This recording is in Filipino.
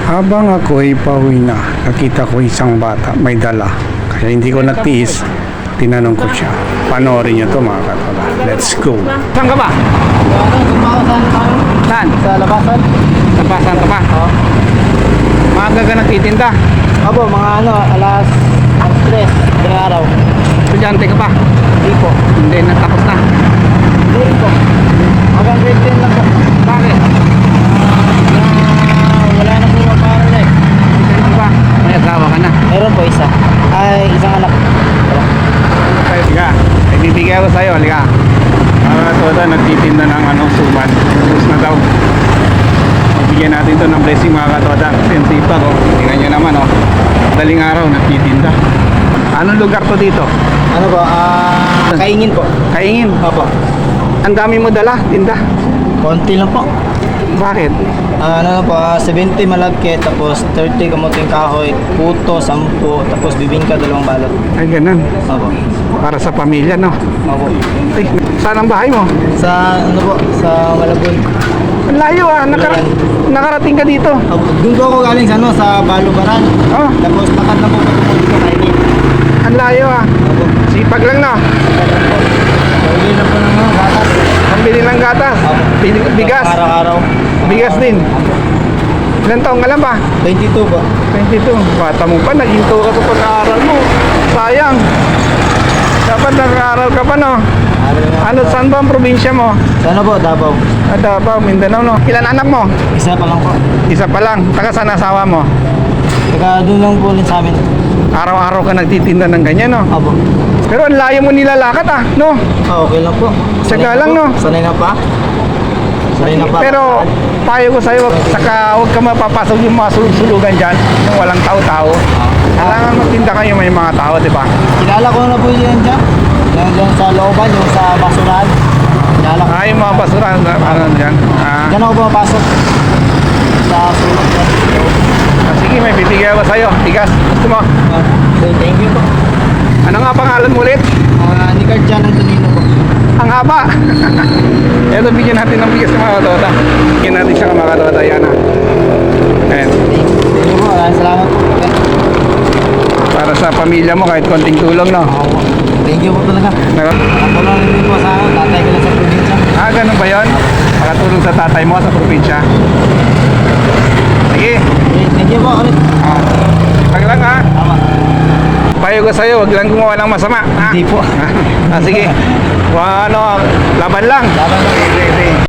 Habang ako'y pauwi na, nakita ko isang bata may dala. Kaya hindi ko nagtiis, tinanong ko siya. Panoorin niyo to mga katola. Let's go. Saan ka ba? Saan? Sa labasan? Labasan ka ba? Oo. Maaga ka nagtitinda. Opo, mga alas 3, ng araw. Estudyante ka ba? Hindi po. Hindi, natapos na. Hindi po. Hanggang grade 10 lang po. Bakit? Wala na po mapaaral eh. Hindi ba? May asawa ka na. Meron po isa. Ay, isang anak. Halika, ibibigay ako sa'yo, halika. Mga katoda, nagtitinda ng suman. Tapos na daw. Bigyan natin to ng blessing mga katoda. Kasi yung tipa ko, tingnan nyo naman daling araw, nagtitinda. Anong lugar to dito? Ano po? Kaingin po. Kaingin. Opo. Ang dami mo dala, tinda. Konti lang po. Bakit? Ano po, 70 malagkit, tapos 30 kamuting kahoy, puto, 10, tapos bibingka, 2 balot. Ay, ganun. Opo. Para sa pamilya, no? Opo. Ay, saan ang bahay mo? Sa ano po, sa Malabon. Ang layo nakarating ka dito. Opo. Doon po ako galing sa sa Balubaran. Oh, Tapos lakad na po dito kainin. ang layo Opo. Sipag lang, no? Pwede na po ng gatas. Pambili ng gatas. Opo. Bigas. Araw-araw. Bigas din. Ilan taong ka lang ba? 22 po. 22. Bata mo pa, naghinto ka sa pag-aaral mo. Sayang. Dapat nag-aaral ka pa, no? Ano, saan ba ang probinsya mo? Sana po, Davao. Davao, Mindanao, no? Ilan anak mo? Isa pa lang po. Isa pa lang. Taga saan asawa mo? Saka doon lang po ulit sa amin. Araw-araw ka nagtitinda ng ganyan, no? Opo. Pero ang layo mo nilalakad, no? Okay lang po. Saka lang, no? Sanay na pa. Sanay na pa. Pero payo ko sa'yo, saka huwag ka mapapasok yung mga sulugan dyan, yung walang tao-tao. Kailangan magtinda kayo may mga tao, di ba? Kilala ko na po yan dyan. Diyan sa looban, yung sa basurahan. Kilala ko. Yung mga basura, ano dyan. Diyan ako pumapasok. Sa sulok dyan. Sige, may bibigay ako sa'yo. Bigas, gusto mo? Okay, thank you po. Ano nga pangalan mo ulit? Nikard dyan ang Tonino po. Ang haba. Ito, bigyan natin ng bigas ng mga katoda. Bigyan natin siya ng mga katoda. Yan na. Ayan. Thank you po. Salamat po. Para sa pamilya mo, kahit konting tulong, no? Thank you po talaga. Ako lang rin po sa tatay ko lang sa probinsya. Ganun ba yun? Makatulong sa tatay mo sa probinsya. Sige. Okay, thank you po ulit. Wag lang, ha? Tama. Payo ko sa'yo, wag lang gumawa ng masama, ha? Hindi po. Sige. Laban lang. Laban lang. Sige.